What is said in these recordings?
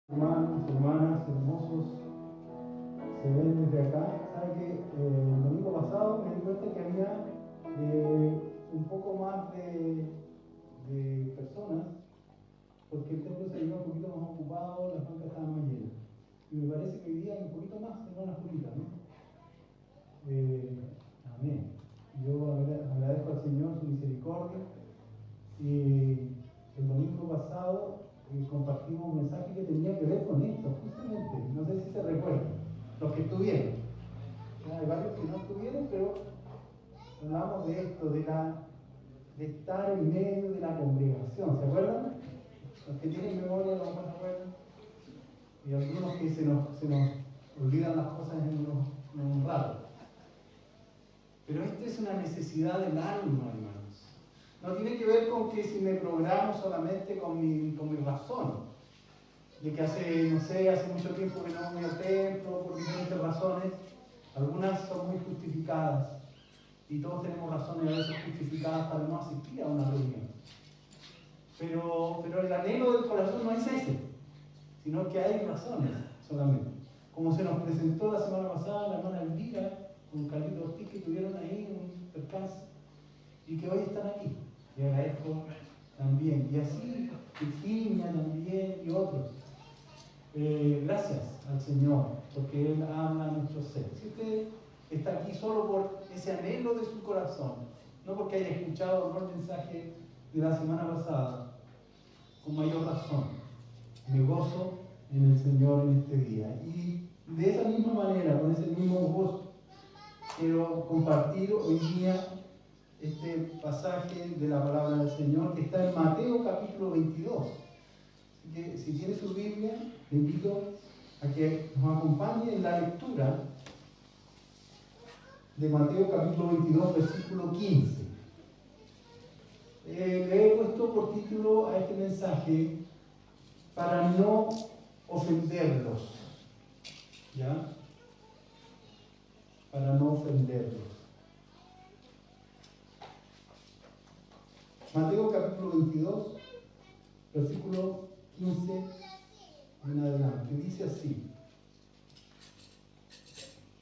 Hermanos, hermanas, hermosos, se ven desde acá. Sabe que el domingo pasado me di cuenta que había un poco más de personas, porque el templo se veía un poquito más ocupado, las bancas estaban más llenas. Y me parece que hoy día hay un poquito más, hermanas Julita, ¿no? Amén. Yo agradezco al Señor su misericordia. Y el domingo pasado compartimos un mensaje que tenía que ver con esto, justamente. No sé si se recuerdan, los que estuvieron. Hay varios que no estuvieron, pero hablamos de esto, de estar en medio de la congregación. ¿Se acuerdan? Los que tienen memoria, los más acuerdan. Y algunos que se nos olvidan las cosas en un rato. Pero esta es una necesidad del alma, hermanos. No tiene que ver con que si me programo solamente con mi razón. De que hace mucho tiempo que no voy al templo por diferentes razones. Algunas son muy justificadas. Y todos tenemos razones a veces justificadas para no asistir a una reunión. Pero el anhelo del corazón no es ese, sino que hay razones solamente. Como se nos presentó la semana pasada la hermana Elvira con Carlito Ortiz, que tuvieron ahí un percance y que hoy están aquí. Y agradezco también. Y así, Virginia también y otros. Gracias al Señor, porque Él habla a nuestro ser. Si usted está aquí solo por ese anhelo de su corazón, no porque haya escuchado el mensaje de la semana pasada, con mayor razón, me gozo en el Señor en este día. Y de esa misma manera, con ese mismo gozo, quiero compartir hoy día este pasaje de la palabra del Señor que está en Mateo capítulo 22. Así que si tiene su Biblia, le invito a que nos acompañe en la lectura de Mateo capítulo 22, versículo 15. Le he puesto por título a este mensaje para no ofenderlos, ¿ya? Para no ofenderlos. Mateo capítulo 22, versículo 15 en adelante. Dice así,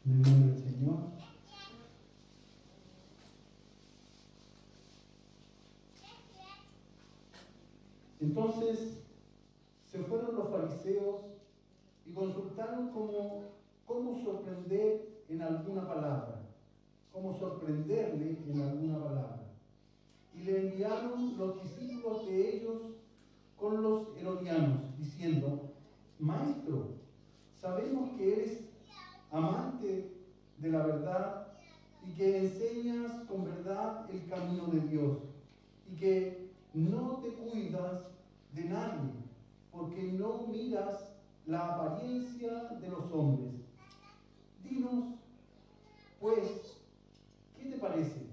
en el nombre del Señor. Entonces se fueron los fariseos y consultaron cómo sorprender en alguna palabra, cómo sorprenderle en alguna palabra. Y le enviaron los discípulos de ellos con los herodianos, diciendo: Maestro, sabemos que eres amante de la verdad y que enseñas con verdad el camino de Dios y que no te cuidas de nadie, porque no miras la apariencia de los hombres. Dinos, pues, ¿qué te parece?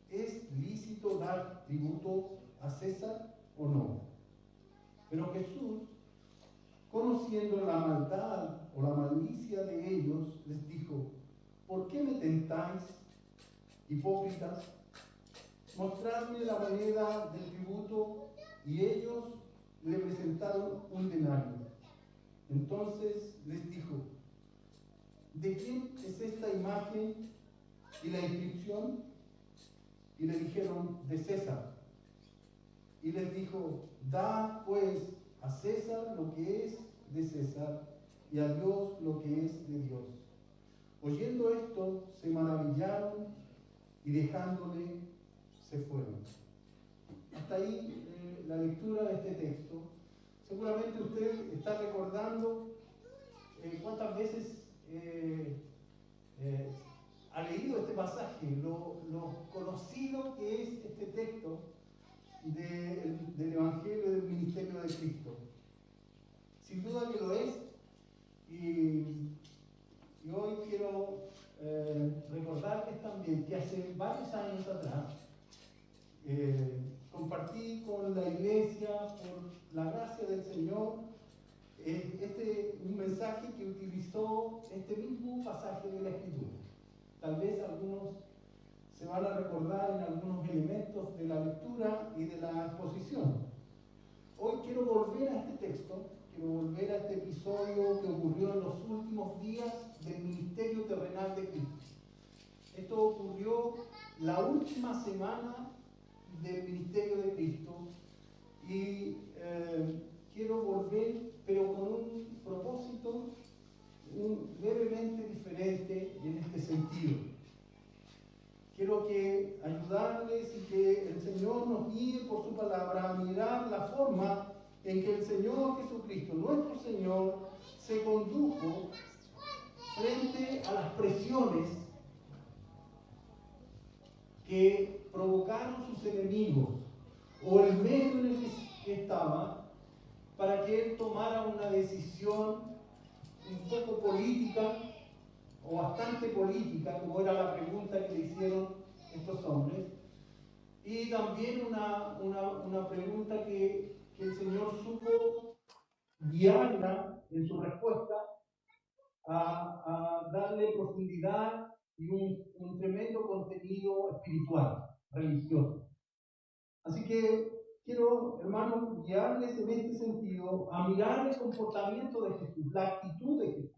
¿Es lícito dar tributo a César o no? Pero Jesús, conociendo la maldad o la malicia de ellos, les dijo: ¿por qué me tentáis, hipócritas? Mostradme la moneda del tributo. Y ellos le presentaron un denario. Entonces les dijo: ¿de quién es esta imagen y la inscripción? Y le dijeron: de César. Y les dijo: dad pues a César lo que es de César y a Dios lo que es de Dios. Oyendo esto, se maravillaron y dejándole, se fueron. Hasta ahí la lectura de este texto. Seguramente usted está recordando cuántas veces ha leído este pasaje, lo conocido que es este texto del Evangelio del Ministerio de Cristo. Sin duda que lo es, y hoy quiero recordarles también que hace varios años atrás compartí con la iglesia, por la gracia del Señor, un mensaje que utilizó este mismo pasaje de la Escritura. Tal vez algunos se van a recordar en algunos elementos de la lectura y de la exposición. Hoy quiero volver a este texto, quiero volver a este episodio que ocurrió en los últimos días del ministerio terrenal de Cristo. Esto ocurrió la última semana del ministerio de Cristo y quiero volver, pero con un propósito levemente diferente en este sentido. Quiero ayudarles y que el Señor nos guíe por su palabra a mirar la forma en que el Señor Jesucristo, nuestro Señor, se condujo frente a las presiones que provocaron sus enemigos o el medio en el que estaba para que Él tomara una decisión un poco política o bastante política, como era la pregunta que le hicieron estos hombres, y también una pregunta que el Señor supo guiarla en su respuesta a darle profundidad y un tremendo contenido espiritual, religioso. Así que quiero, hermanos, guiarles en este sentido a mirar el comportamiento de Jesús, la actitud de Jesús.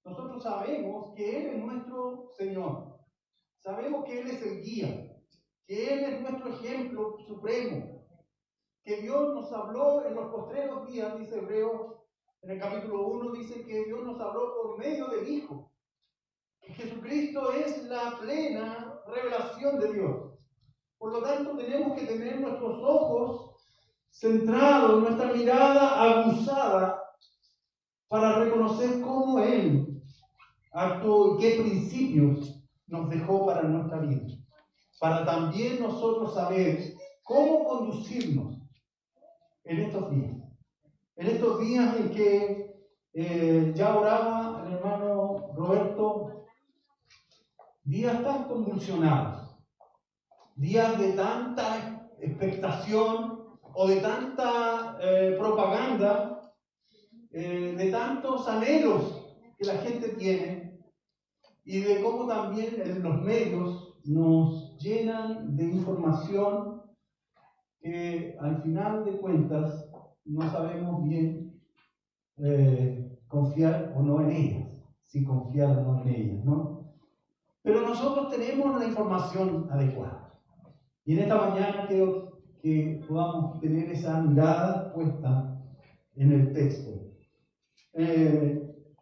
Nosotros sabemos que Él es nuestro Señor, sabemos que Él es el guía, que Él es nuestro ejemplo supremo, que Dios nos habló en los postreros días, dice Hebreos, en el capítulo 1, dice que Dios nos habló por medio del Hijo, que Jesucristo es la plena revelación de Dios. Por lo tanto, tenemos que tener nuestros ojos centrados, nuestra mirada aguzada para reconocer cómo Él actuó y qué principios nos dejó para nuestra vida. Para también nosotros saber cómo conducirnos en estos días. En estos días en que ya oraba el hermano Roberto, días tan convulsionados, días de tanta expectación o de tanta propaganda, de tantos anhelos que la gente tiene y de cómo también los medios nos llenan de información que al final de cuentas no sabemos bien confiar o no en ellas, si confiar o no en ellas, ¿no? Pero nosotros tenemos la información adecuada. Y en esta mañana quiero que podamos tener esa mirada puesta en el texto.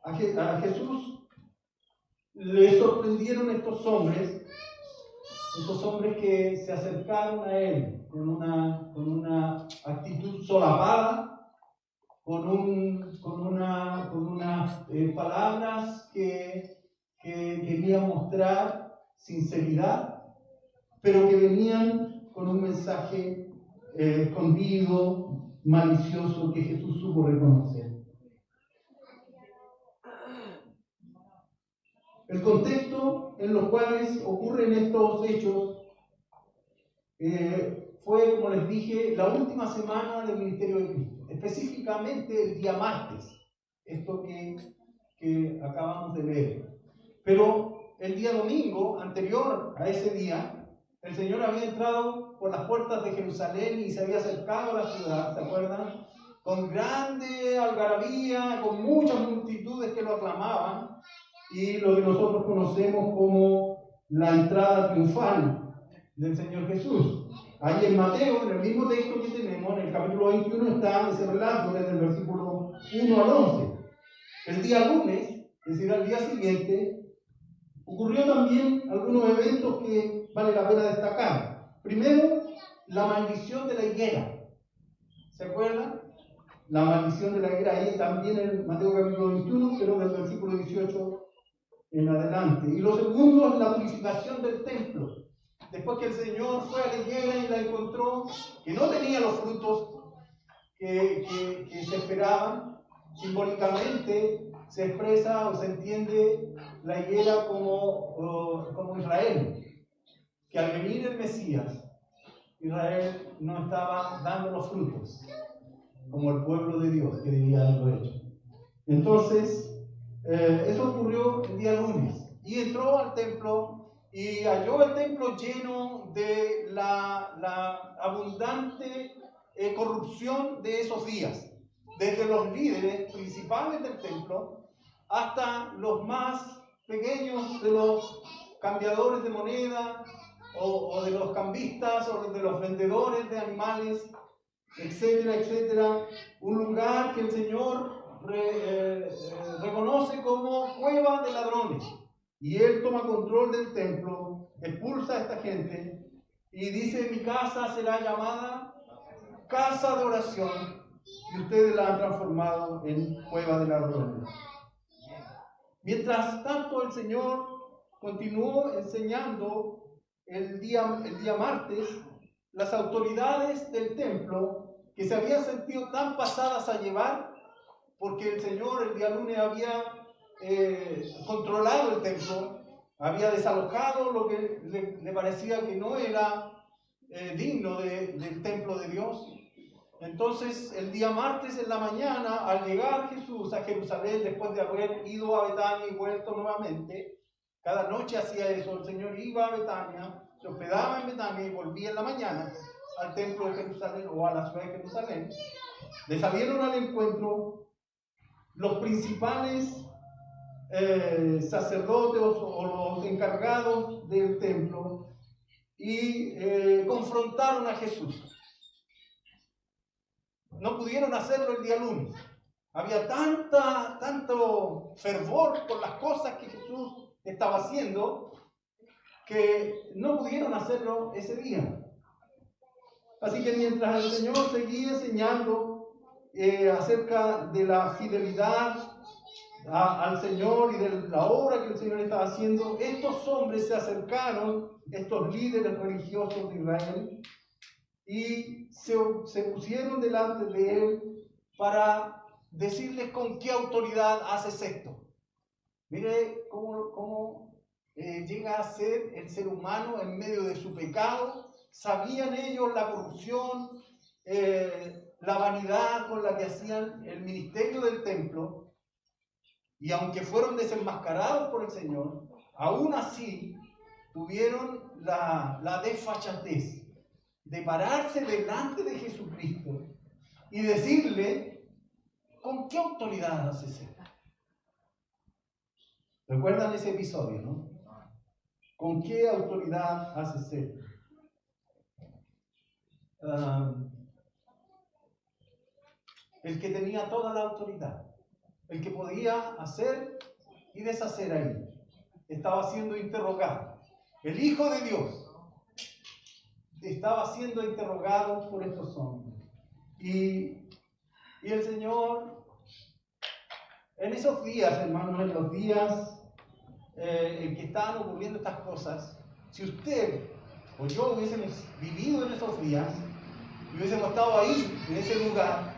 A Jesús le sorprendieron estos hombres que se acercaron a Él con una actitud solapada, con unas palabras que querían mostrar sinceridad, pero que venían con un mensaje escondido, malicioso, que Jesús supo reconocer. El contexto en los cuales ocurren estos hechos fue, como les dije, la última semana del ministerio de Cristo, específicamente el día martes, esto que acabamos de leer. Pero el día domingo, anterior a ese día, el Señor había entrado por las puertas de Jerusalén y se había acercado a la ciudad, ¿se acuerdan? Con grande algarabía, con muchas multitudes que lo aclamaban, y lo que nosotros conocemos como la entrada triunfal del Señor Jesús. Ahí en Mateo, en el mismo texto que tenemos, en el capítulo 21, está ese relato desde el versículo 1 al 11. El día lunes, es decir, al día siguiente, ocurrió también algunos eventos que vale la pena destacar. Primero, la maldición de la higuera. ¿Se acuerdan? La maldición de la higuera, ahí también en Mateo capítulo 21, pero del versículo 18 en adelante. Y lo segundo es la purificación del templo. Después que el Señor fue a la higuera y la encontró, que no tenía los frutos que se esperaban, simbólicamente se expresa o se entiende la higuera como Israel, que al venir el Mesías, Israel no estaba dando los frutos, como el pueblo de Dios que debía haberlo hecho. Entonces, eso ocurrió el día lunes, y entró al templo y halló el templo lleno de la abundante corrupción de esos días. desde los líderes principales del templo hasta los más pequeños de los cambiadores de moneda o de los cambistas o de los vendedores de animales, etcétera, etcétera. Un lugar que el Señor reconoce como cueva de ladrones. Y Él toma control del templo, expulsa a esta gente y dice: mi casa será llamada casa de oración, y ustedes la han transformado en cueva de ladrones. Mientras tanto, el Señor continuó enseñando el día martes. Las autoridades del templo, que se habían sentido tan pasadas a llevar, porque el Señor el día lunes había controlado el templo, había desalojado lo que le parecía que no era digno del templo de Dios. Entonces, el día martes en la mañana, al llegar Jesús a Jerusalén, después de haber ido a Betania y vuelto nuevamente, cada noche hacía eso, el Señor iba a Betania, se hospedaba en Betania y volvía en la mañana al templo de Jerusalén o a la ciudad de Jerusalén. Le salieron al encuentro los principales sacerdotes o los encargados del templo y confrontaron a Jesús. No pudieron hacerlo el día lunes. Había tanto fervor por las cosas que Jesús estaba haciendo que no pudieron hacerlo ese día. Así que mientras el Señor seguía enseñando acerca de la fidelidad al Señor y de la obra que el Señor estaba haciendo, estos hombres se acercaron, estos líderes religiosos de Israel, y se pusieron delante de Él para decirles con qué autoridad haces esto. Mire cómo llega a ser el ser humano en medio de su pecado. Sabían ellos la corrupción, la vanidad con la que hacían el ministerio del templo, y aunque fueron desenmascarados por el Señor, aún así tuvieron la desfachatez de pararse delante de Jesucristo y decirle: ¿con qué autoridad haces esto? ¿Recuerdan ese episodio, no? ¿Con qué autoridad haces esto? El que tenía toda la autoridad, el que podía hacer y deshacer ahí, estaba siendo interrogado. El Hijo de Dios estaba siendo interrogado por estos hombres. Y el Señor, en esos días, hermanos, en los días en que estaban ocurriendo estas cosas, si usted o yo hubiésemos vivido en esos días, y hubiésemos estado ahí, en ese lugar,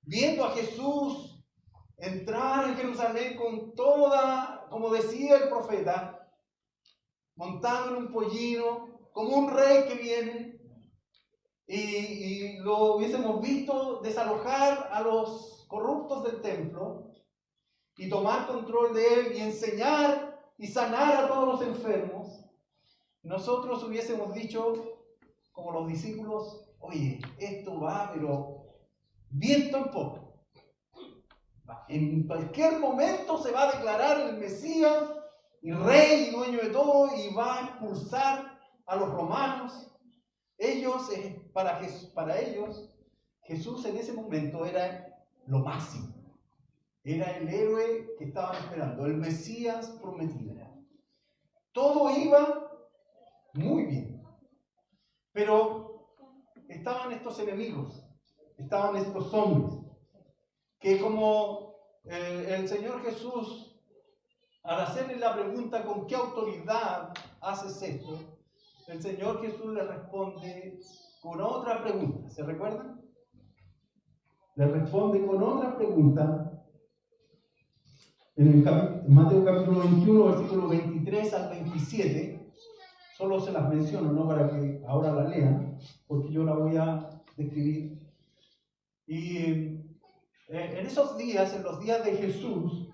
viendo a Jesús entrar en Jerusalén con toda, como decía el profeta, montado en un pollino, como un rey que viene, y lo hubiésemos visto desalojar a los corruptos del templo y tomar control de él y enseñar y sanar a todos los enfermos, nosotros hubiésemos dicho, como los discípulos: oye, esto va, pero viento en popa. En cualquier momento se va a declarar el Mesías y rey y dueño de todo, y va a expulsar a los romanos. Para ellos, Jesús en ese momento era lo máximo. Era el héroe que estaban esperando, el Mesías prometido. Todo iba muy bien. Pero estaban estos enemigos, estaban estos hombres, que como el Señor Jesús, al hacerle la pregunta ¿con qué autoridad haces esto?, el Señor Jesús le responde con otra pregunta. ¿Se recuerdan? Le responde con otra pregunta en Mateo capítulo 21, versículo 23 al 27. Solo se las menciono, no para que ahora la lean, porque yo la voy a describir. Y en esos días, en los días de Jesús,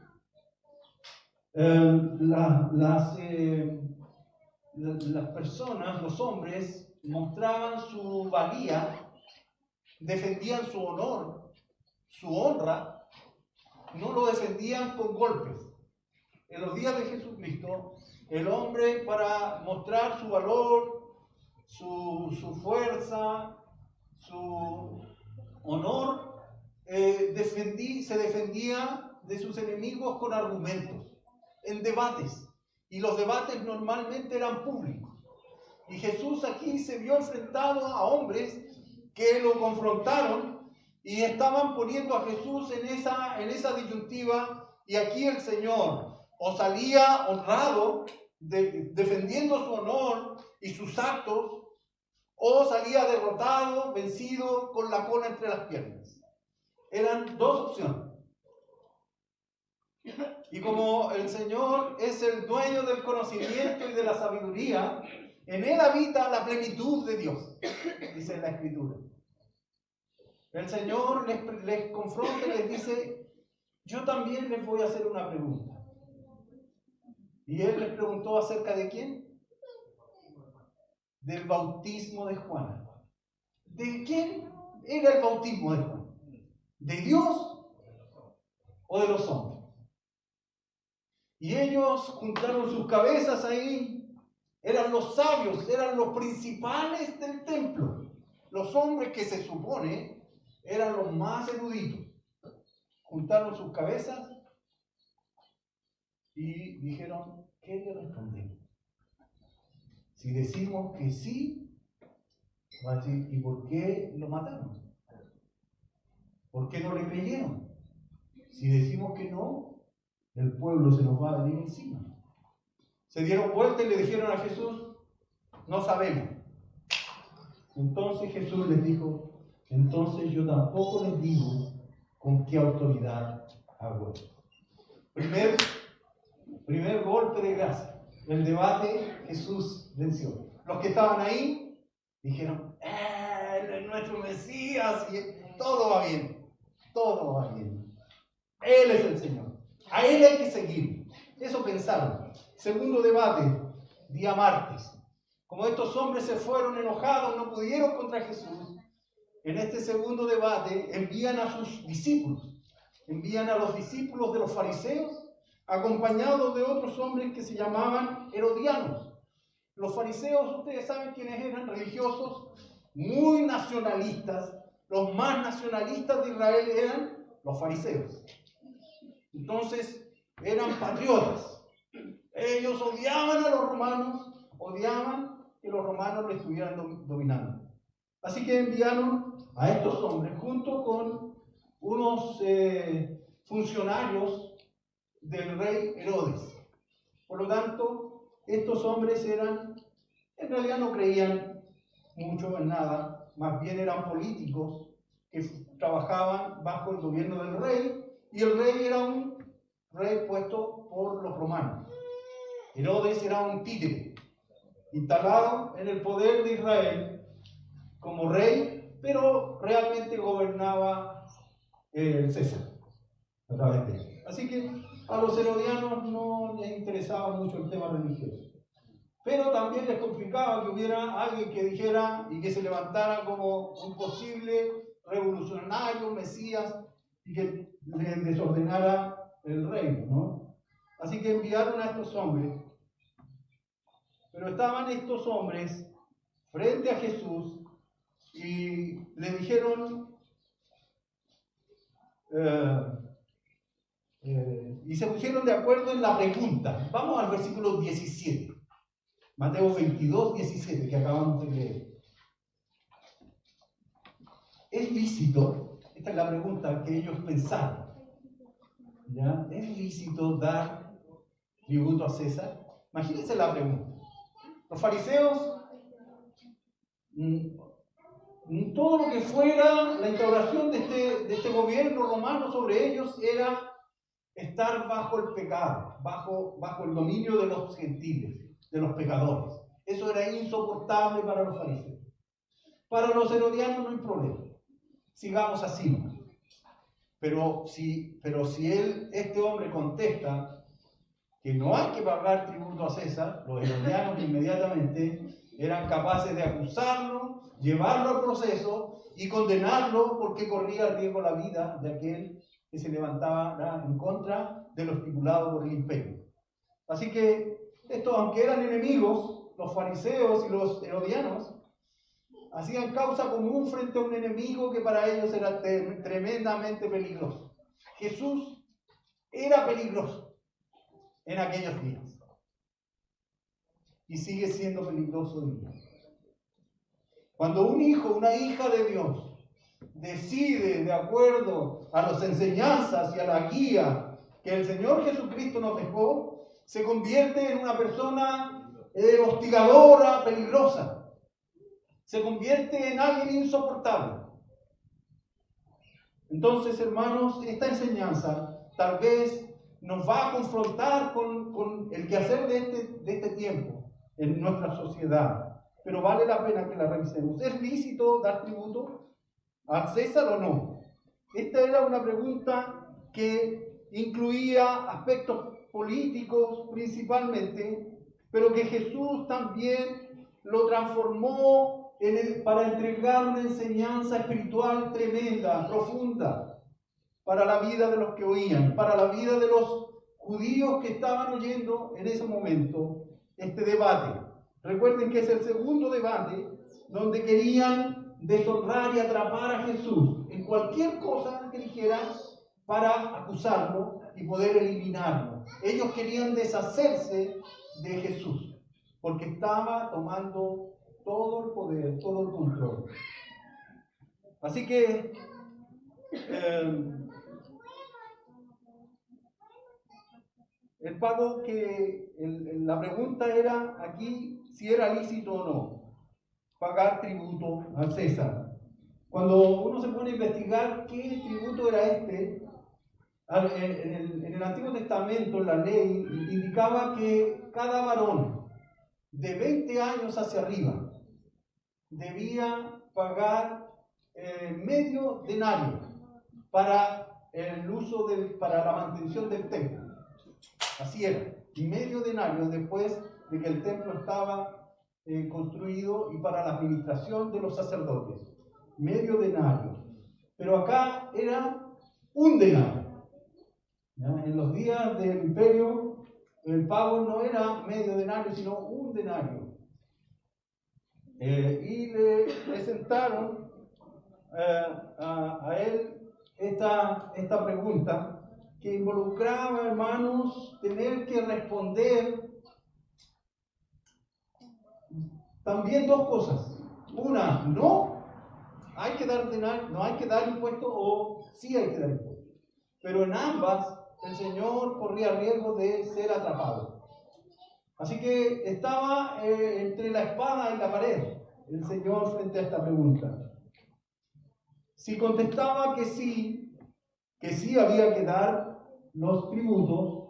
las personas, los hombres, mostraban su valía, defendían su honor su honra, no lo defendían con golpes. En los días de Jesucristo, el hombre, para mostrar su valor, su fuerza, su honor, se defendía de sus enemigos con argumentos, en debates. Y los debates normalmente eran públicos. Y Jesús aquí se vio enfrentado a hombres que lo confrontaron y estaban poniendo a Jesús en esa disyuntiva. Y aquí el Señor o salía honrado, defendiendo su honor y sus actos, o salía derrotado, vencido, con la cola entre las piernas. Eran dos opciones. Y como el Señor es el dueño del conocimiento y de la sabiduría, en Él habita la plenitud de Dios, dice la Escritura. El Señor les confronta y les dice: yo también les voy a hacer una pregunta. Y Él les preguntó acerca de quién. Del bautismo de Juan. ¿De quién era el bautismo de Juan? ¿De Dios o de los hombres? Y ellos juntaron sus cabezas ahí. Eran los sabios, eran los principales del templo. Los hombres que se supone eran los más eruditos. Juntaron sus cabezas y dijeron: ¿qué le respondemos? Si decimos que sí, va a decir: ¿y por qué lo mataron? ¿Por qué no le creyeron? Si decimos que no, el pueblo se nos va a venir encima. Se dieron vuelta y le dijeron a Jesús: no sabemos. Entonces Jesús les dijo: entonces yo tampoco les digo con qué autoridad hago esto. Primer golpe de gracia. El debate, Jesús venció. Los que estaban ahí dijeron: Él es nuestro Mesías y todo va bien. Todo va bien. Él es el Señor. A Él hay que seguir. Eso pensaron. Segundo debate, día martes. Como estos hombres se fueron enojados, no pudieron contra Jesús, en este segundo debate envían a sus discípulos. Envían a los discípulos de los fariseos, acompañados de otros hombres que se llamaban herodianos. Los fariseos, ustedes saben quiénes eran, religiosos, muy nacionalistas. Los más nacionalistas de Israel eran los fariseos. Entonces, eran patriotas. Ellos odiaban a los romanos, odiaban que los romanos les estuvieran dominando. Así que enviaron a estos hombres junto con unos funcionarios del rey Herodes. Por lo tanto, estos hombres en realidad no creían mucho en nada, más bien eran políticos que trabajaban bajo el gobierno del rey, y el rey era un rey puesto por los romanos. Herodes era un títere, instalado en el poder de Israel como rey, pero realmente gobernaba César a través de él. Así que a los herodianos no les interesaba mucho el tema religioso. Pero también les complicaba que hubiera alguien que dijera y que se levantara como un posible revolucionario, Mesías, y que les desordenara el reino, ¿no? Así que enviaron a estos hombres. Pero estaban estos hombres frente a Jesús y le dijeron, y se pusieron de acuerdo en la pregunta. Vamos al versículo 17. Mateo 22, 17, que acabamos de leer. ¿Es lícito? Esta es la pregunta que ellos pensaron. ¿Ya? ¿Es lícito dar tributo a César? Imagínense la pregunta. Los fariseos, todo lo que fuera la instauración de este gobierno romano sobre ellos era estar bajo el pecado, bajo el dominio de los gentiles, de los pecadores. Eso era insoportable para los fariseos. Para los herodianos no hay problema. Sigamos así. Pero si este hombre contesta que no hay que pagar tributo a César, los herodianos inmediatamente eran capaces de acusarlo, llevarlo al proceso y condenarlo porque corría el riesgo la vida de aquel que se levantaba en contra de lo estipulado por el imperio. Así que estos, aunque eran enemigos, los fariseos y los herodianos, hacían causa común frente a un enemigo que para ellos era tremendamente peligroso. Jesús era peligroso en aquellos días y sigue siendo peligroso hoy día. Cuando un hijo, una hija de Dios decide de acuerdo a las enseñanzas y a la guía que el Señor Jesucristo nos dejó, se convierte en una persona hostigadora, peligrosa. Se convierte en alguien insoportable. Entonces, hermanos, esta enseñanza tal vez nos va a confrontar con el quehacer de este tiempo en nuestra sociedad. Pero vale la pena que la revisemos. ¿Es lícito dar tributo a César o no? Esta era una pregunta que incluía aspectos políticos principalmente, pero que Jesús también lo transformó para entregar una enseñanza espiritual tremenda, profunda, para la vida de los que oían, para la vida de los judíos que estaban oyendo en ese momento este debate. Recuerden que es el segundo debate donde querían deshonrar y atrapar a Jesús en cualquier cosa que dijera para acusarlo y poder eliminarlo. Ellos querían deshacerse de Jesús porque estaba tomando todo el poder, todo el control. Así que el pago la pregunta era aquí si era lícito o no pagar tributo al César. Cuando uno se pone a investigar qué tributo era este, en el Antiguo Testamento, en la ley, indicaba que cada varón de 20 años hacia arriba debía pagar medio denario para el uso para la mantención del templo. Así era, medio denario después de que el templo estaba construido y para la administración de los sacerdotes. Medio denario. Pero acá era un denario. ¿Ya? En los días del imperio, el pago no era medio denario, sino un denario. Y le presentaron a él esta pregunta que involucraba, hermanos, tener que responder también dos cosas. Una, no hay que dar impuesto, o sí hay que dar impuesto. Pero en ambas el Señor corría riesgo de ser atrapado. Así que estaba entre la espada y la pared el Señor frente a esta pregunta. Si contestaba que sí había que dar los tributos,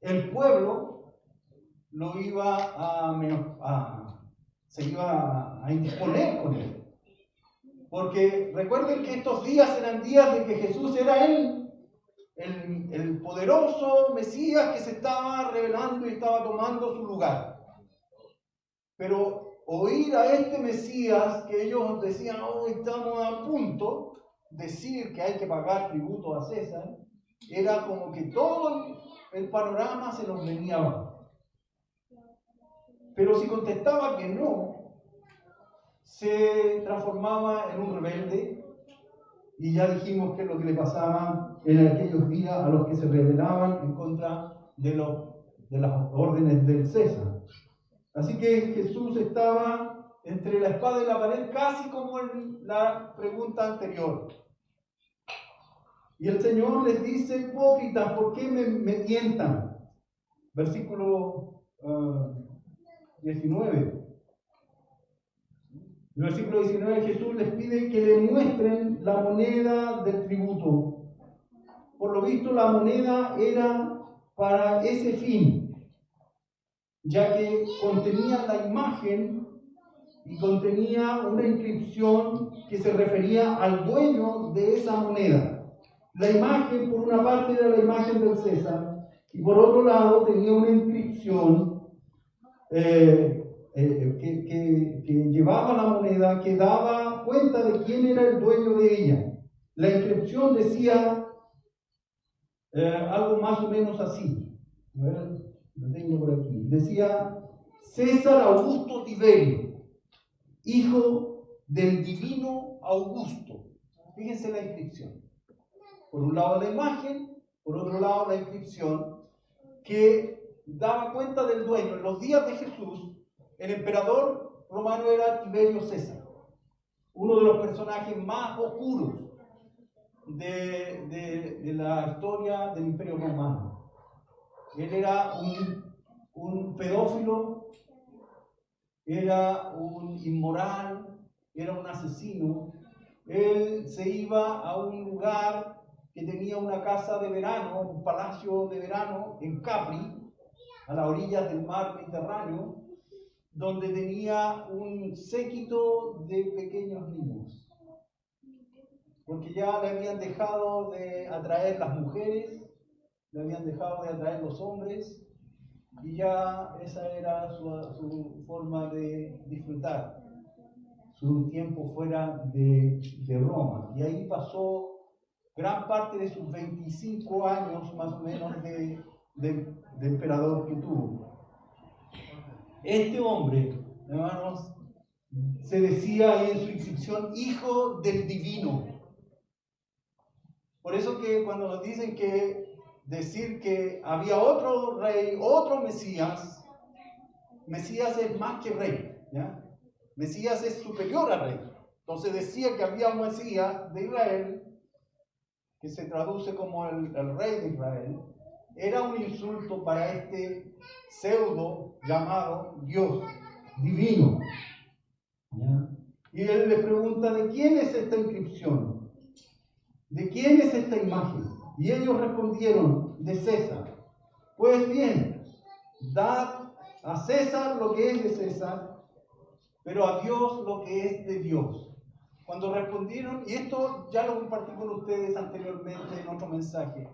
el pueblo se iba a indisponer con él. Porque recuerden que estos días eran días de que Jesús era el poderoso Mesías que se estaba revelando y estaba tomando su lugar. Pero oír a este Mesías que ellos decían, estamos a punto, decir que hay que pagar tributo a César, era como que todo el panorama se nos venía abajo. Pero si contestaba que no, se transformaba en un rebelde, y ya dijimos que es lo que le pasaba en aquellos días a los que se rebelaban en contra de las órdenes del César. Así que Jesús estaba entre la espada y la pared, casi como en la pregunta anterior. Y el Señor les dice, hipócritas, ¿por qué me tientan? Versículo 19. En el versículo 19 Jesús les pide que le muestren la moneda del tributo. Por lo visto la moneda era para ese fin, ya que contenía la imagen y contenía una inscripción que se refería al dueño de esa moneda. La imagen, por una parte, era la imagen del César, y por otro lado tenía una inscripción que llevaba la moneda, que daba cuenta de quién era el dueño de ella. La inscripción decía algo más o menos así. A ver, lo tengo por aquí. Decía: César Augusto Tiberio, hijo del divino Augusto. Fíjense la inscripción. Por un lado la imagen, por otro lado la inscripción, que daba cuenta del dueño. En los días de Jesús, el emperador romano era Tiberio César, uno de los personajes más oscuros de la historia del Imperio Romano. Él era un pedófilo, era un inmoral, era un asesino. Él se iba a un lugar que tenía una casa de verano, un palacio de verano en Capri, a las orillas del mar Mediterráneo, donde tenía un séquito de pequeños niños, porque ya le habían dejado de atraer las mujeres, le habían dejado de atraer los hombres, y ya esa era su forma de disfrutar su tiempo fuera de Roma. Y ahí pasó gran parte de sus 25 años más o menos de emperador que tuvo. Este hombre, hermanos, se decía en su inscripción hijo del divino. Por eso que cuando nos dicen que decir que había otro rey, otro Mesías, Mesías es más que rey, ¿ya? Mesías es superior a rey. Entonces decía que había un Mesías de Israel, que se traduce como el rey de Israel. Era un insulto para este pseudo llamado Dios divino. ¿Ya? Y él le pregunta: ¿de quién es esta inscripción? ¿De quién es esta imagen? Y ellos respondieron: de César. Pues bien, dad a César lo que es de César, pero a Dios lo que es de Dios. Cuando respondieron, y esto ya lo compartí con ustedes anteriormente en otro mensaje,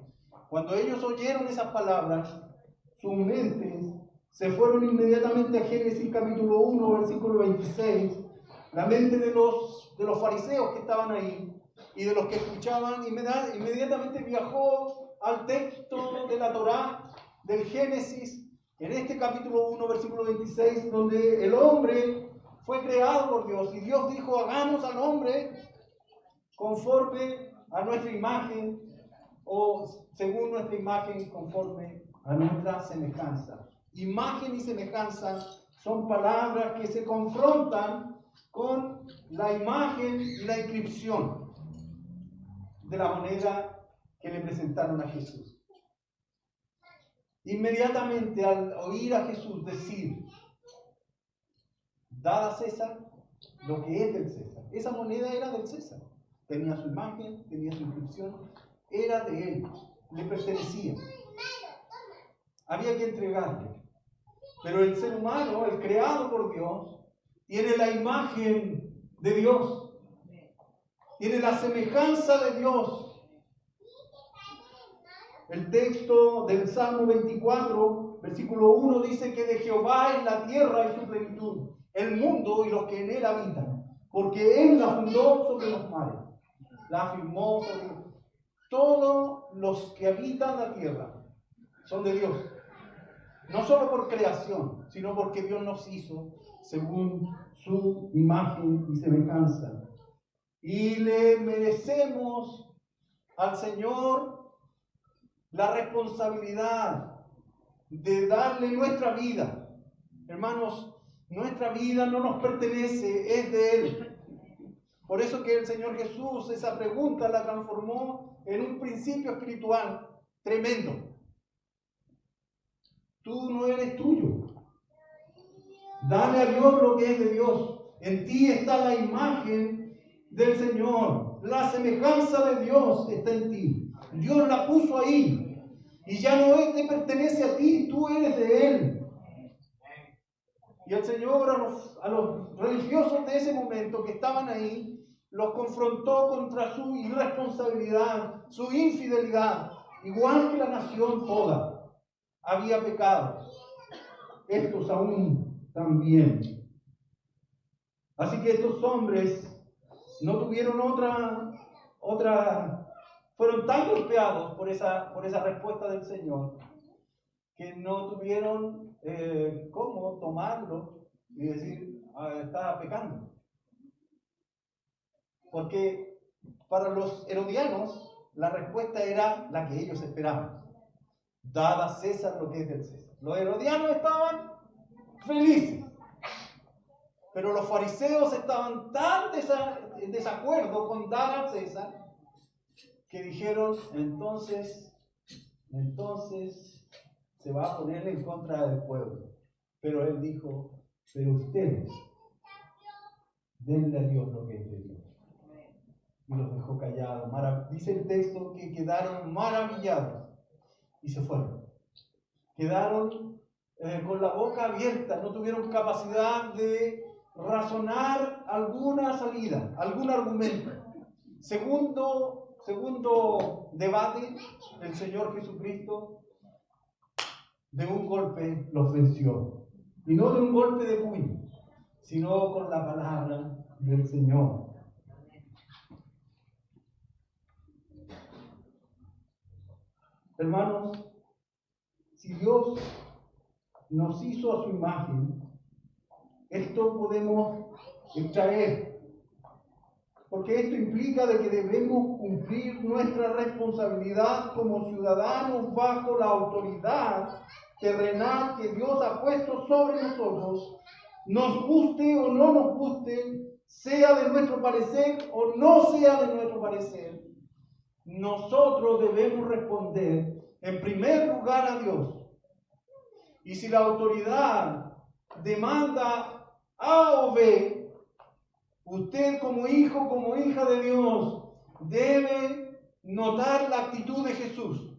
cuando ellos oyeron esas palabras, sus mentes se fueron inmediatamente a Génesis capítulo 1, versículo 26, la mente de los fariseos que estaban ahí y de los que escuchaban, inmediatamente viajó al texto de la Torá, del Génesis, en este capítulo 1, versículo 26, donde el hombre fue creado por Dios y Dios dijo: hagamos al hombre conforme a nuestra imagen, o según nuestra imagen, conforme a nuestra semejanza. Imagen y semejanza son palabras que se confrontan con la imagen y la inscripción de la moneda que le presentaron a Jesús. Inmediatamente al oír a Jesús decir: dad a César lo que es del César. Esa moneda era del César. Tenía su imagen, tenía su inscripción, era de él, le pertenecía. Había que entregarle. Pero el ser humano, el creado por Dios, tiene la imagen de Dios, tiene la semejanza de Dios. El texto del Salmo 24, versículo 1, dice que de Jehová es la tierra y su plenitud, el mundo y los que en él habitan, porque él la fundó sobre los mares, la afirmó sobre todos los que habitan la tierra. Son de Dios, no solo por creación, sino porque Dios nos hizo según su imagen y semejanza. Y le merecemos al Señor la responsabilidad de darle nuestra vida. Hermanos, nuestra vida no nos pertenece, es de Él. Por eso que el Señor Jesús esa pregunta la transformó en un principio espiritual tremendo. Tú no eres tuyo. Dale a Dios lo que es de Dios. En ti está la imagen del Señor. La semejanza de Dios está en ti. Dios la puso ahí. Y ya no te pertenece a ti, tú eres de Él. Y el Señor a los religiosos de ese momento que estaban ahí, los confrontó contra su irresponsabilidad, su infidelidad, igual que la nación toda. Había pecado. Estos aún también. Así que estos hombres no tuvieron fueron tan golpeados por esa respuesta del Señor que no tuvieron cómo tomarlo y decir, estaba pecando. Porque para los herodianos la respuesta era la que ellos esperaban. Dad a César lo que es del César. Los herodianos estaban felices, pero los fariseos estaban tan en desacuerdo con dar a César que dijeron, entonces se va a poner en contra del pueblo. Pero él dijo, pero ustedes denle a Dios lo que es de Dios. Y los dejó callados. Dice el texto que quedaron maravillados y se fueron. Quedaron con la boca abierta, no tuvieron capacidad de razonar alguna salida, algún argumento. Segundo debate, el Señor Jesucristo de un golpe los venció. Y no de un golpe de puño, sino con la palabra del Señor. Hermanos, si Dios nos hizo a su imagen, esto podemos extraer, porque esto implica de que debemos cumplir nuestra responsabilidad como ciudadanos bajo la autoridad terrenal que Dios ha puesto sobre nosotros, nos guste o no nos guste, sea de nuestro parecer o no sea de nuestro parecer. Nosotros debemos responder en primer lugar a Dios. Y si la autoridad demanda A o B, usted como hijo, como hija de Dios, debe notar la actitud de Jesús.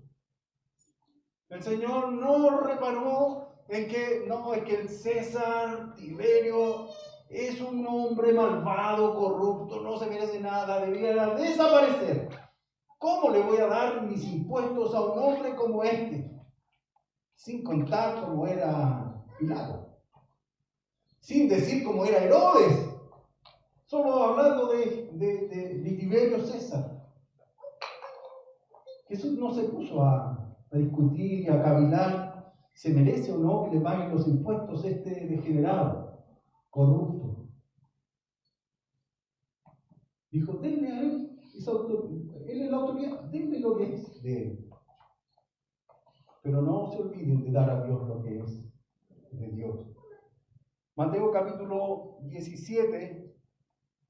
El Señor no reparó en que, no, es que el César Tiberio es un hombre malvado, corrupto, no se merece nada, debería desaparecer. ¿Cómo le voy a dar mis impuestos a un hombre como este? Sin contar cómo era Pilato. Sin decir cómo era Herodes. Solo hablando de Tiberio César. Jesús no se puso a discutir y a cavilar. ¿Se merece o no que le paguen los impuestos este degenerado, corrupto? Dijo, denle a él. Él es la autoridad, denle lo que es de él. Pero no se olviden de dar a Dios lo que es de Dios. Mateo capítulo 17,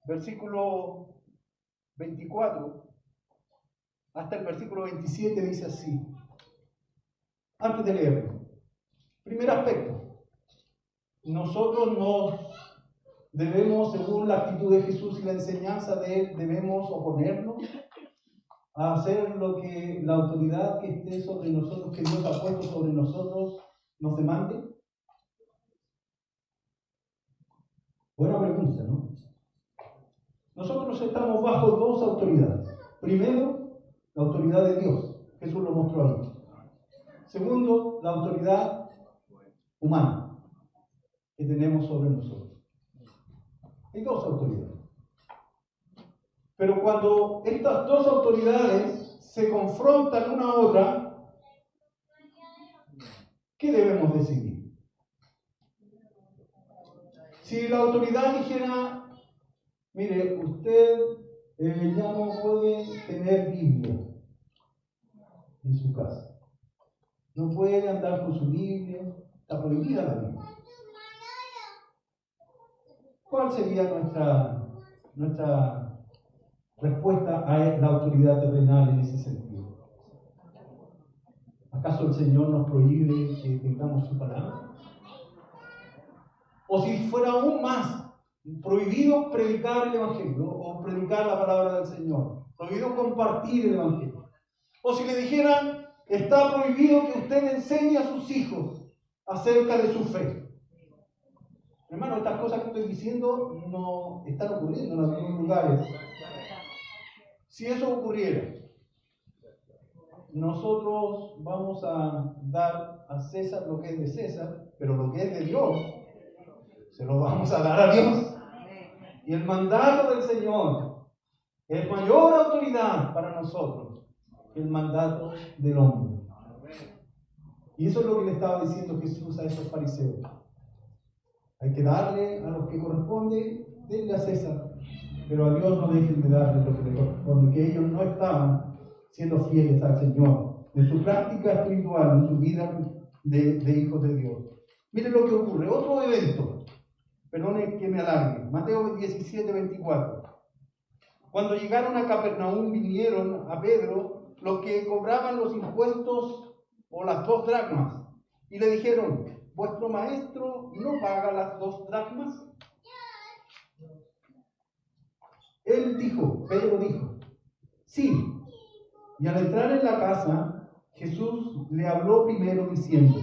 versículo 24, hasta el versículo 27 dice así. Antes de leerlo. Primer aspecto. Nosotros nos debemos, según la actitud de Jesús y la enseñanza de Él, debemos oponernos a hacer lo que la autoridad que esté sobre nosotros, que Dios ha puesto sobre nosotros, nos demande. Buena pregunta, ¿no? Nosotros estamos bajo dos autoridades. Primero, la autoridad de Dios. Jesús lo mostró ahí. Segundo, la autoridad humana que tenemos sobre nosotros. Hay dos autoridades. Pero cuando estas dos autoridades se confrontan una a otra, ¿qué debemos decidir? Si la autoridad dijera, mire, usted ya no puede tener Biblia en su casa. No puede andar con su Biblia, está prohibida la Biblia. ¿Cuál sería nuestra respuesta a la autoridad terrenal en ese sentido? ¿Acaso el Señor nos prohíbe que tengamos su palabra? O si fuera aún más prohibido predicar el Evangelio o predicar la palabra del Señor, prohibido compartir el Evangelio. O si le dijeran, está prohibido que usted enseñe a sus hijos acerca de su fe. Hermano, estas cosas que estoy diciendo no están ocurriendo en algunos lugares. Si eso ocurriera, nosotros vamos a dar a César lo que es de César, pero lo que es de Dios, se lo vamos a dar a Dios. Y el mandato del Señor es mayor autoridad para nosotros que el mandato del hombre. Y eso es lo que le estaba diciendo Jesús a esos fariseos. Hay que darle a los que corresponde, denle a César, pero a Dios no dejen de darle lo que le corresponde, que ellos no estaban siendo fieles al Señor, en su práctica espiritual, en su vida de hijos de Dios. Miren lo que ocurre, otro evento, perdone que me alargue, Mateo 17:24. Cuando llegaron a Capernaum vinieron a Pedro los que cobraban los impuestos o las 2 dracmas y le dijeron, ¿vuestro maestro no paga las 2 dracmas? Pedro dijo, sí. Y al entrar en la casa, Jesús le habló primero diciendo,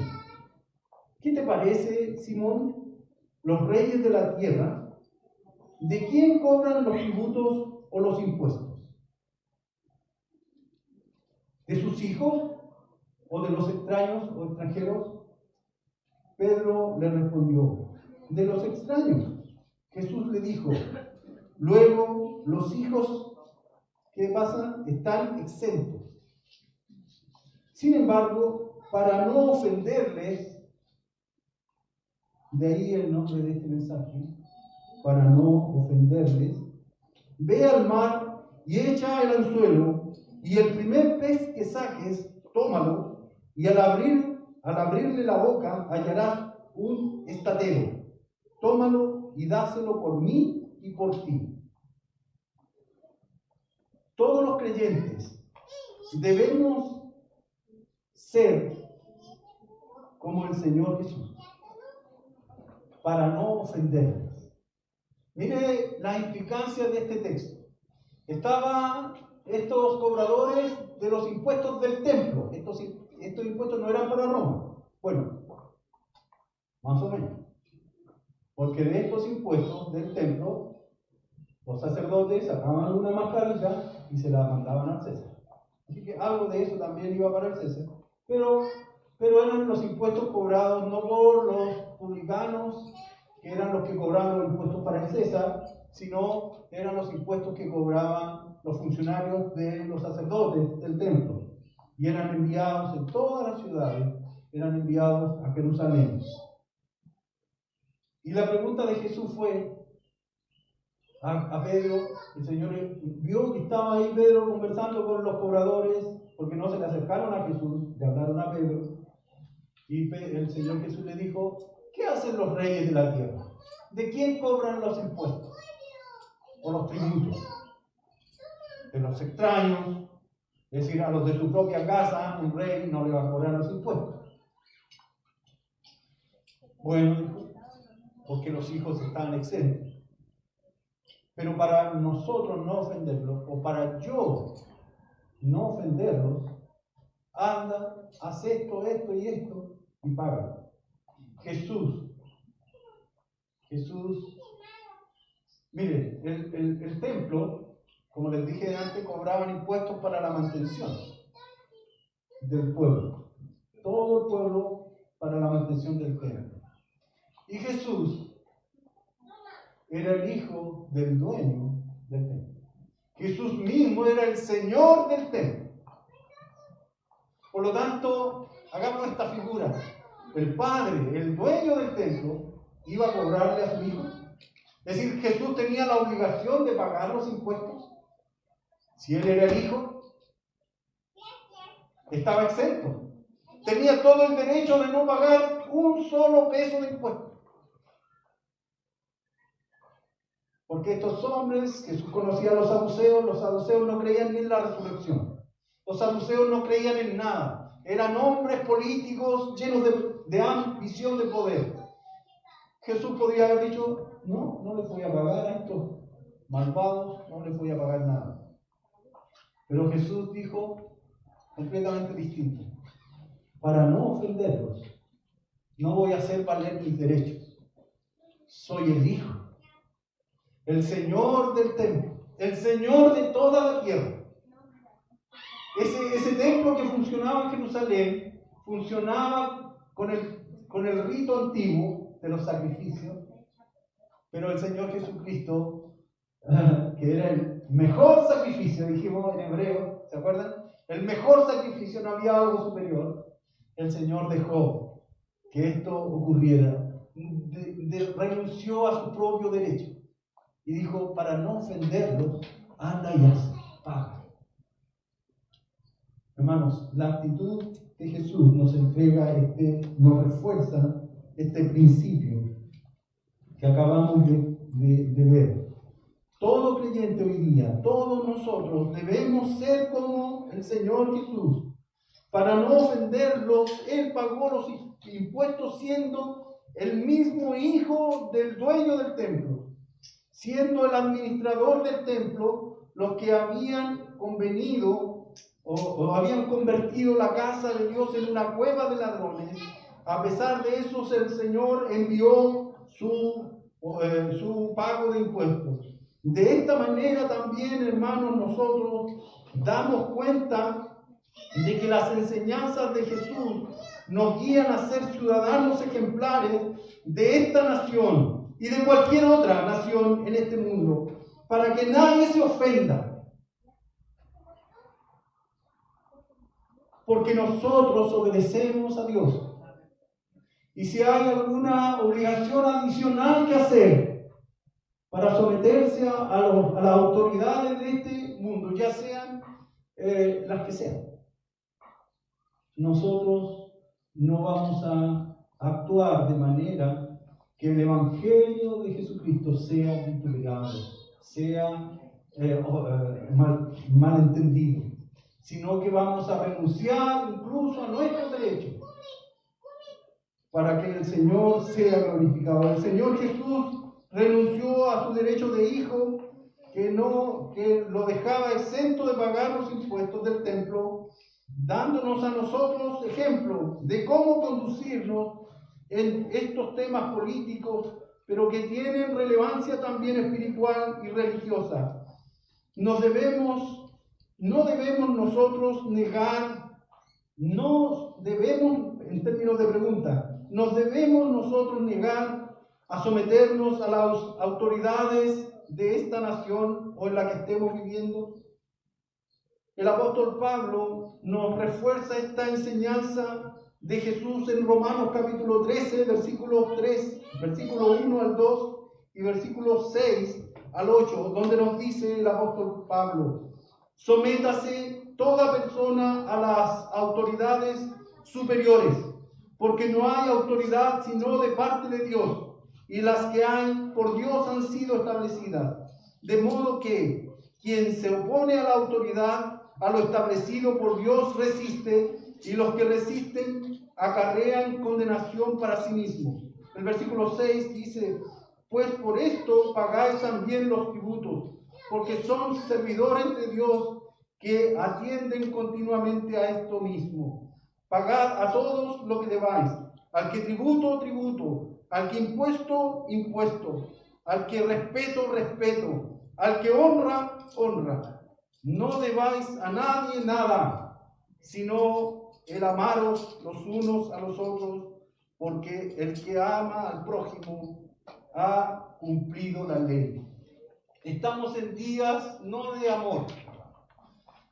¿qué te parece, Simón? Los reyes de la tierra, ¿de quién cobran los tributos o los impuestos? ¿De sus hijos o de los extraños o extranjeros? Pedro le respondió, de los extraños. Jesús le dijo, luego los hijos, ¿qué pasa? Están exentos. Sin embargo, para no ofenderles, de ahí el nombre de este mensaje, para no ofenderles, ve al mar y echa el anzuelo, y el primer pez que saques, tómalo, y al abrirle la boca hallarás un estatero. Tómalo y dáselo por mí y por ti. Todos los creyentes debemos ser como el Señor Jesús, para no ofenderles. Mire la implicancia de este texto. Estaban estos cobradores de los impuestos del templo. Estos impuestos no eran para Roma. Bueno, más o menos. Porque de estos impuestos del templo, los sacerdotes sacaban una mascarilla y se la mandaban al César. Así que algo de eso también iba para el César. Pero eran los impuestos cobrados no por los publicanos, que eran los que cobraban los impuestos para el César, sino eran los impuestos que cobraban los funcionarios de los sacerdotes del templo. Y eran enviados en todas las ciudades, eran enviados a Jerusalén. Y la pregunta de Jesús fue a Pedro, el Señor vio que estaba ahí Pedro conversando con los cobradores, porque no se le acercaron a Jesús, le hablaron a Pedro. Y el Señor Jesús le dijo, ¿qué hacen los reyes de la tierra? ¿De quién cobran los impuestos? O los tributos. De los extraños, es decir, a los de su propia casa, un rey no le va a cobrar los impuestos. Bueno, porque los hijos están exentos. Pero para nosotros no ofenderlos, o para yo no ofenderlos, anda, haz esto, esto y esto, y paga. Jesús, mire, el templo, como les dije antes, cobraban impuestos para la mantención del pueblo. Todo el pueblo para la mantención del templo. Y Jesús era el hijo del dueño del templo. Jesús mismo era el Señor del templo. Por lo tanto, hagamos esta figura. El Padre, el dueño del templo, iba a cobrarle a su hijo. Es decir, Jesús tenía la obligación de pagar los impuestos. Si él era el hijo, estaba exento. Tenía todo el derecho de no pagar un solo peso de impuestos. Porque estos hombres, Jesús conocía a los saduceos no creían ni en la resurrección. Los saduceos no creían en nada. Eran hombres políticos llenos de ambición de poder. Jesús podría haber dicho, no les voy a pagar a estos malvados, no les voy a pagar nada. Pero Jesús dijo completamente distinto. Para no ofenderlos, no voy a hacer valer mis derechos. Soy el Hijo, el Señor del templo, el Señor de toda la tierra. Ese templo que funcionaba en Jerusalén, funcionaba con el rito antiguo de los sacrificios, pero el Señor Jesucristo, que era mejor sacrificio, dijimos en hebreo, ¿se acuerdan? El mejor sacrificio, no había algo superior. El Señor dejó que esto ocurriera. Renunció a su propio derecho. Y dijo, para no ofenderlos, anda y haz, paga. Hermanos, la actitud de Jesús nos entrega nos refuerza este principio que acabamos de ver. Todo creyente hoy día, todos nosotros debemos ser como el Señor Jesús. Para no ofenderlos, Él pagó los impuestos siendo el mismo hijo del dueño del templo, siendo el administrador del templo. Los que habían convenido o habían convertido la casa de Dios en una cueva de ladrones, a pesar de eso el Señor envió su pago de impuestos. De esta manera también, hermanos, nosotros damos cuenta de que las enseñanzas de Jesús nos guían a ser ciudadanos ejemplares de esta nación y de cualquier otra nación en este mundo, para que nadie se ofenda, porque nosotros obedecemos a Dios. Y si hay alguna obligación adicional que hacer para someterse a las autoridades de este mundo, ya sean las que sean, nosotros no vamos a actuar de manera que el Evangelio de Jesucristo sea vituperado, sea malentendido, sino que vamos a renunciar incluso a nuestros derechos para que el Señor sea glorificado. El Señor Jesús renunció a su derecho de hijo, que lo dejaba exento de pagar los impuestos del templo, dándonos a nosotros ejemplo de cómo conducirnos en estos temas políticos, pero que tienen relevancia también espiritual y religiosa. No debemos nosotros negar, en términos de pregunta, nos debemos nosotros negar a someternos a las autoridades de esta nación o en la que estemos viviendo. El apóstol Pablo nos refuerza esta enseñanza de Jesús en Romanos capítulo 13, versículo 1 al 2 y versículos 6 al 8, donde nos dice el apóstol Pablo: sométase toda persona a las autoridades superiores, porque no hay autoridad sino de parte de Dios, y las que hay por Dios han sido establecidas. De modo que quien se opone a la autoridad, a lo establecido por Dios, resiste, y los que resisten acarrean condenación para sí mismos. El versículo 6 dice: pues por esto pagáis también los tributos, porque son servidores de Dios que atienden continuamente a esto mismo. Pagad a todos lo que debáis, al que tributo, tributo, al que impuesto, impuesto, al que respeto, respeto, al que honra, honra. No debáis a nadie nada, sino el amaros los unos a los otros, porque el que ama al prójimo ha cumplido la ley. Estamos en días no de amor,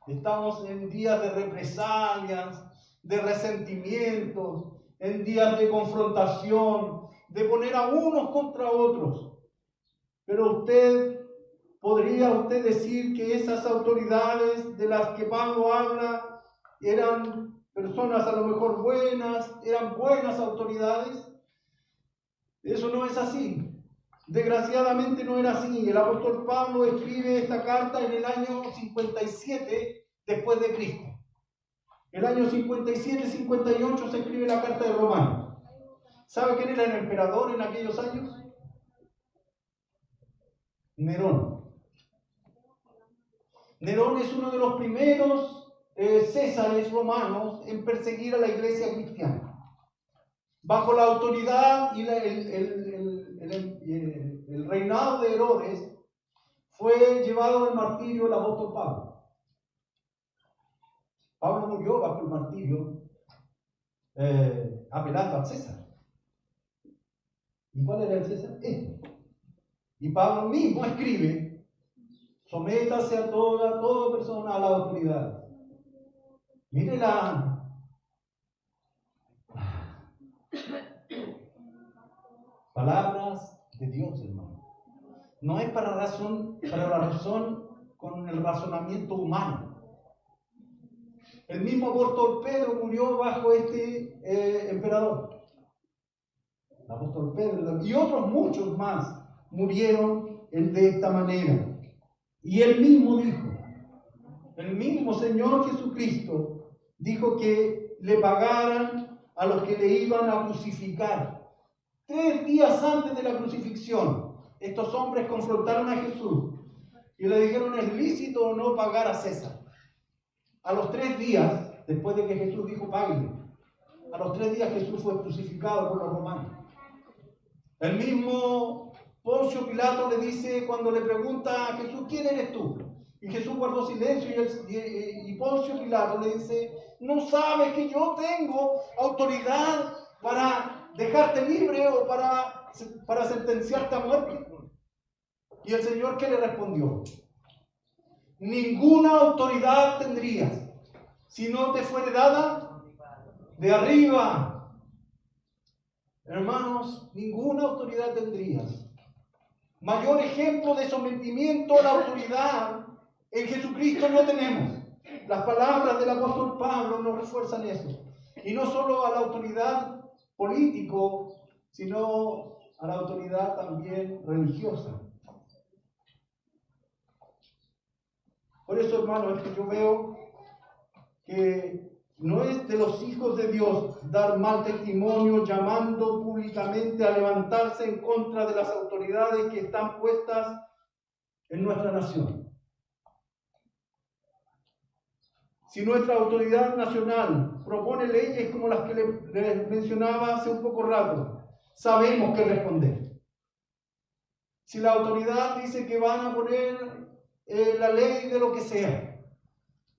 estamos en días de represalias, de resentimientos, en días de confrontación, de poner a unos contra otros. Pero ¿podría usted decir que esas autoridades de las que Pablo habla eran personas a lo mejor buenas, eran buenas autoridades? Eso no es así. Desgraciadamente no era así. El apóstol Pablo escribe esta carta en el año 57 después de Cristo. El año 57-58 se escribe la carta de Romanos. ¿Sabe quién era el emperador en aquellos años? Nerón. Nerón es uno de los primeros césares romanos en perseguir a la iglesia cristiana. Bajo la autoridad y el reinado de Herodes, fue llevado al martirio el apóstol Pablo. Pablo murió bajo el martirio apelando al César. ¿Y cuál era el César? Este. Y Pablo mismo escribe Sométase a toda persona a la autoridad. Mire la palabras de Dios, hermano. No es para la razón con el razonamiento humano. El mismo apóstol Pedro murió bajo este emperador. El apóstol Pedro y otros muchos más murieron de esta manera. Y él mismo dijo, el mismo Señor Jesucristo dijo que le pagaran a los que le iban a crucificar. 3 días antes de la crucifixión, estos hombres confrontaron a Jesús y le dijeron, ¿es lícito o no pagar a César? A los 3 días, después de que Jesús dijo, páguenle, a los 3 días Jesús fue crucificado por los romanos. El mismo Poncio Pilato le dice, cuando le pregunta a Jesús, ¿quién eres tú? Y Jesús guardó silencio y Poncio Pilato le dice, ¿no sabes que yo tengo autoridad para dejarte libre o para sentenciarte a muerte? Y el Señor, ¿qué le respondió? Ninguna autoridad tendrías si no te fuere dada de arriba. Hermanos, ninguna autoridad tendrías. Mayor ejemplo de sometimiento a la autoridad en Jesucristo no tenemos. Las palabras del apóstol Pablo nos refuerzan eso. Y no solo a la autoridad político, sino a la autoridad también religiosa. Por eso, hermanos, es que yo veo que no es de los hijos de Dios dar mal testimonio llamando públicamente a levantarse en contra de las autoridades que están puestas en nuestra nación. Si nuestra autoridad nacional propone leyes como las que les mencionaba hace un poco rato, sabemos qué responder. Si la autoridad dice que van a poner la ley de lo que sea,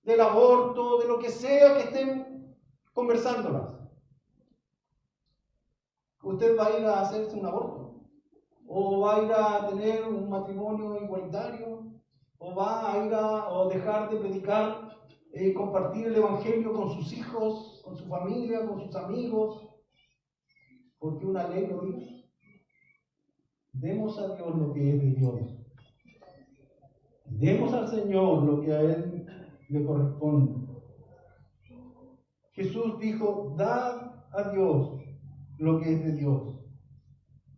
del aborto, de lo que sea que estén conversándolas, ¿usted va a ir a hacerse un aborto? ¿O va a ir a tener un matrimonio igualitario? ¿O va a ir o dejar de predicar, compartir el evangelio con sus hijos, con su familia, con sus amigos? Porque una ley lo dice. Demos a Dios lo que es de Dios. Demos al Señor lo que a Él le corresponde. Jesús dijo, dad a Dios lo que es de Dios.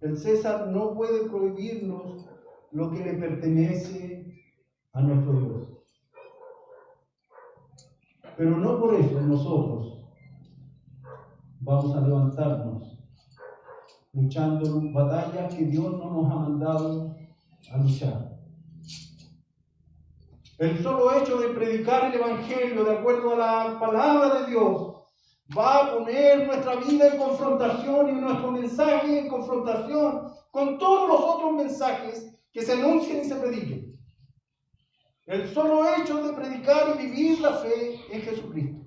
El César no puede prohibirnos lo que le pertenece a nuestro Dios. Pero no por eso nosotros vamos a levantarnos luchando batallas que Dios no nos ha mandado a luchar. El solo hecho de predicar el Evangelio de acuerdo a la palabra de Dios va a poner nuestra vida en confrontación y nuestro mensaje en confrontación con todos los otros mensajes que se anuncien y se prediquen. El solo hecho de predicar y vivir la fe en Jesucristo.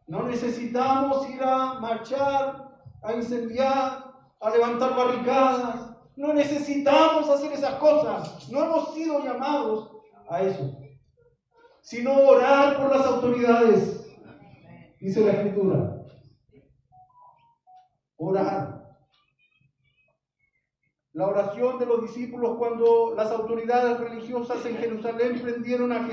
No necesitamos ir a marchar, a incendiar, a levantar barricadas. No necesitamos hacer esas cosas. No hemos sido llamados a eso, sino orar por las autoridades, dice la Escritura. Orar. La oración de los discípulos cuando las autoridades religiosas en Jerusalén prendieron a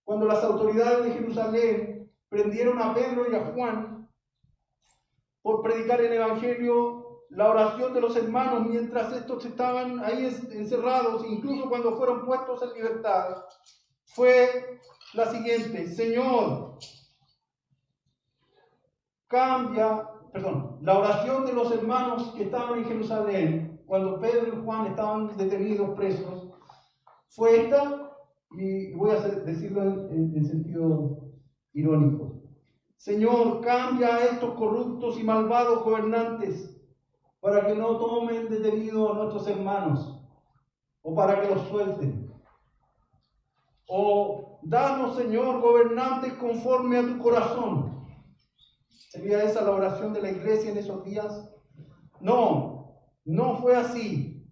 cuando las autoridades de Jerusalén prendieron a Pedro y a Juan por predicar el Evangelio. La oración de los hermanos mientras estos estaban ahí encerrados, incluso cuando fueron puestos en libertad, fue la siguiente: Señor, la oración de los hermanos que estaban en Jerusalén, cuando Pedro y Juan estaban detenidos, presos, fue esta, y voy a decirlo en sentido irónico. Señor, cambia a estos corruptos y malvados gobernantes para que no tomen detenidos a nuestros hermanos, o para que los suelten. O danos, Señor, gobernantes conforme a tu corazón. ¿Sería esa la oración de la iglesia en esos días? No, no fue así.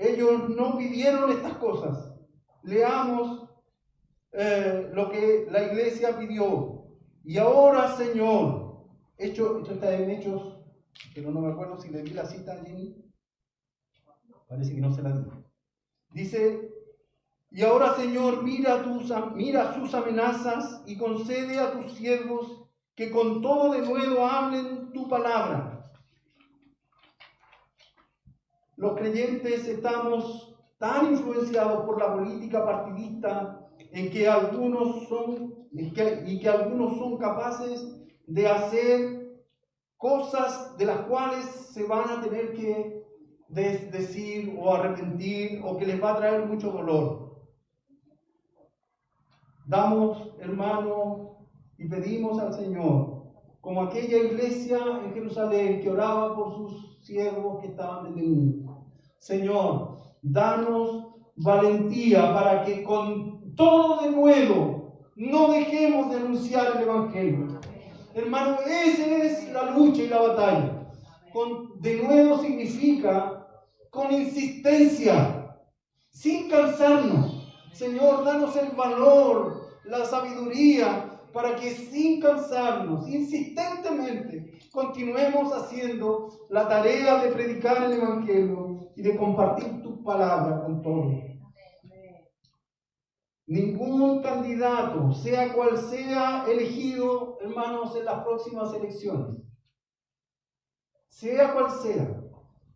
ellos no pidieron estas cosas. Leamos lo que la iglesia pidió. Y ahora, Señor, esto está en Hechos, pero no me acuerdo si le di la cita a Jenny. Parece que no se la di. Dice, y ahora, Señor, mira sus amenazas y concede a tus siervos que con todo denuedo hablen tu palabra. Los creyentes estamos tan influenciados por la política partidista en que algunos son capaces de hacer cosas de las cuales se van a tener que decir o arrepentir o que les va a traer mucho dolor. Damos, hermano, y pedimos al Señor, como aquella iglesia en Jerusalén que oraba por sus siervos que estaban detenidos. Señor, danos valentía para que con todo denuedo no dejemos de anunciar el Evangelio. Hermano, esa es la lucha y la batalla. Con denuedo significa con insistencia, sin cansarnos. Señor, danos el valor, la sabiduría, para que sin cansarnos, insistentemente, continuemos haciendo la tarea de predicar el Evangelio y de compartir tu palabra con todos. Ningún candidato, sea cual sea elegido, hermanos, en las próximas elecciones, sea cual sea,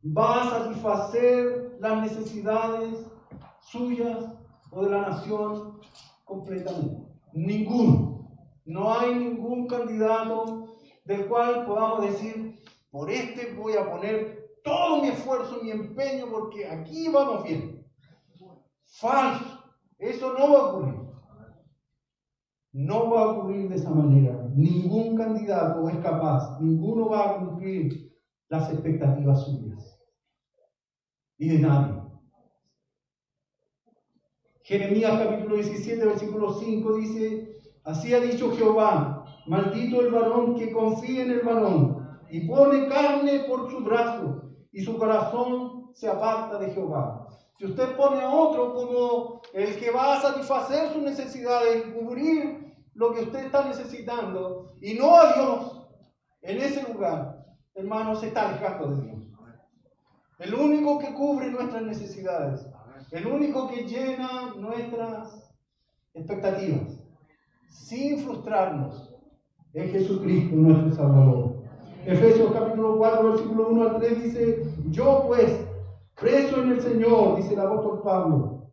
va a satisfacer las necesidades suyas o de la nación completamente. Ninguno. No hay ningún candidato del cual podamos decir, por este voy a poner todo mi esfuerzo, mi empeño, porque aquí vamos bien. Falso. Eso no va a ocurrir. No va a ocurrir de esa manera. Ningún candidato es capaz, ninguno va a cumplir las expectativas suyas. Y de nadie. Jeremías capítulo 17, versículo 5 dice, así ha dicho Jehová, maldito el varón que confía en el varón y pone carne por su brazo y su corazón se aparta de Jehová. Si usted pone a otro como el que va a satisfacer sus necesidades y cubrir lo que usted está necesitando y no a Dios en ese lugar, hermano, se está alejando de Dios. El único que cubre nuestras necesidades, el único que llena nuestras expectativas, sin frustrarnos, es Jesucristo nuestro Salvador. Efesios capítulo 4, versículo 1 al 3 dice, yo pues, preso en el Señor, dice el apóstol Pablo,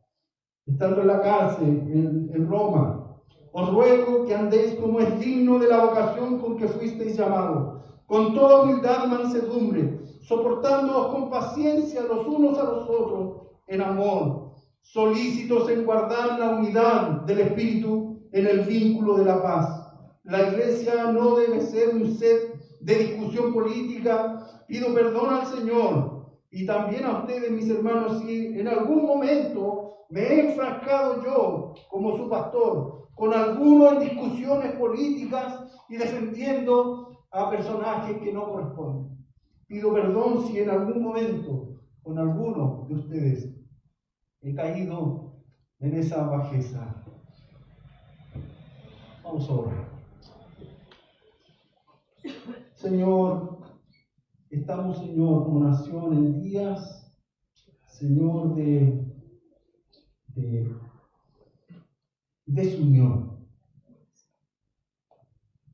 estando en la cárcel en Roma, os ruego que andéis como es digno de la vocación con que fuisteis llamados, con toda humildad y mansedumbre, soportándoos con paciencia los unos a los otros en amor, solícitos en guardar la unidad del Espíritu en el vínculo de la paz. La iglesia no debe ser un set de discusión política. Pido perdón al Señor y también a ustedes, mis hermanos, si en algún momento me he enfrascado yo, como su pastor, con alguno en discusiones políticas y defendiendo a personajes que no corresponden. Pido perdón si en algún momento con alguno de ustedes he caído en esa bajeza. Vamos a orar. Señor, estamos, Señor, como nación en días, Señor, de desunión.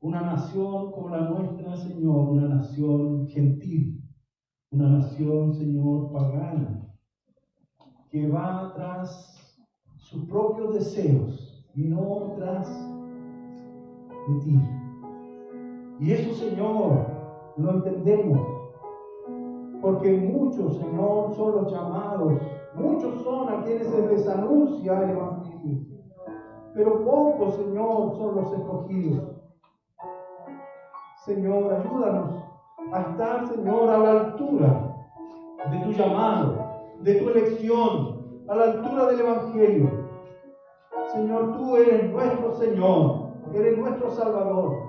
Una nación como la nuestra, Señor, una nación gentil, una nación, Señor, pagana, que va tras sus propios deseos y no tras de ti. Y eso, Señor, lo entendemos, porque muchos, Señor, son los llamados, muchos son a quienes se les anuncia el Evangelio, pero pocos, Señor, son los escogidos. Señor, ayúdanos a estar, Señor, a la altura de tu llamado, de tu elección, a la altura del Evangelio. Señor, tú eres nuestro Señor, eres nuestro Salvador.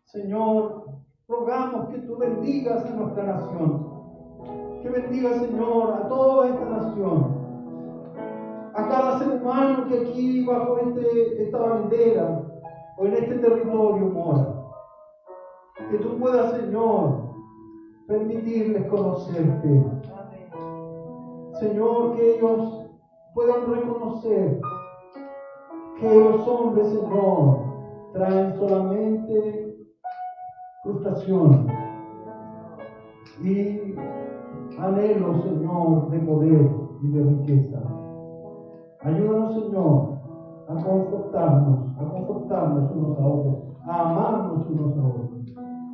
Señor, rogamos que tú bendigas a nuestra nación, Que bendiga, Señor, a toda esta nación, a cada ser humano que aquí bajo esta bandera o en este territorio mora. Que tú puedas, Señor, permitirles conocerte. Señor, que ellos puedan reconocer que los hombres, Señor, traen solamente frustración y anhelo, Señor, de poder y de riqueza. Ayúdanos, Señor, a confortarnos unos a otros, a amarnos unos a otros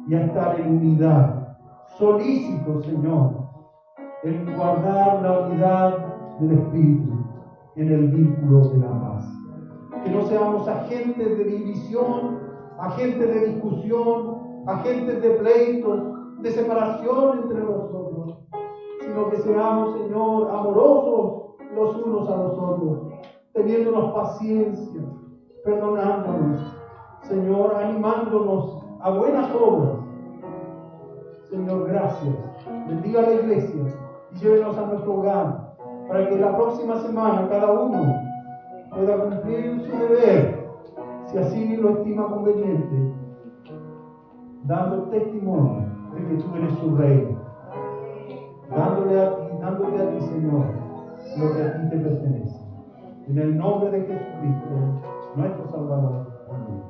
y a estar en unidad. Solícitos, Señor, en guardar la unidad del Espíritu en el vínculo de la paz. Que no seamos agentes de división, agentes de discusión, agentes de pleitos, de separación entre nosotros, sino que seamos, Señor, amorosos los unos a los otros, teniéndonos paciencia, perdonándonos, Señor, animándonos a buenas obras. Señor, gracias. Bendiga a la iglesia y llévenos a nuestro hogar para que la próxima semana cada uno pueda cumplir su deber, si así lo estima conveniente, dando testimonio de que tú eres su rey, dándote a ti, Señor, lo que a ti te pertenece. En el nombre de Jesucristo, nuestro Salvador. Amén.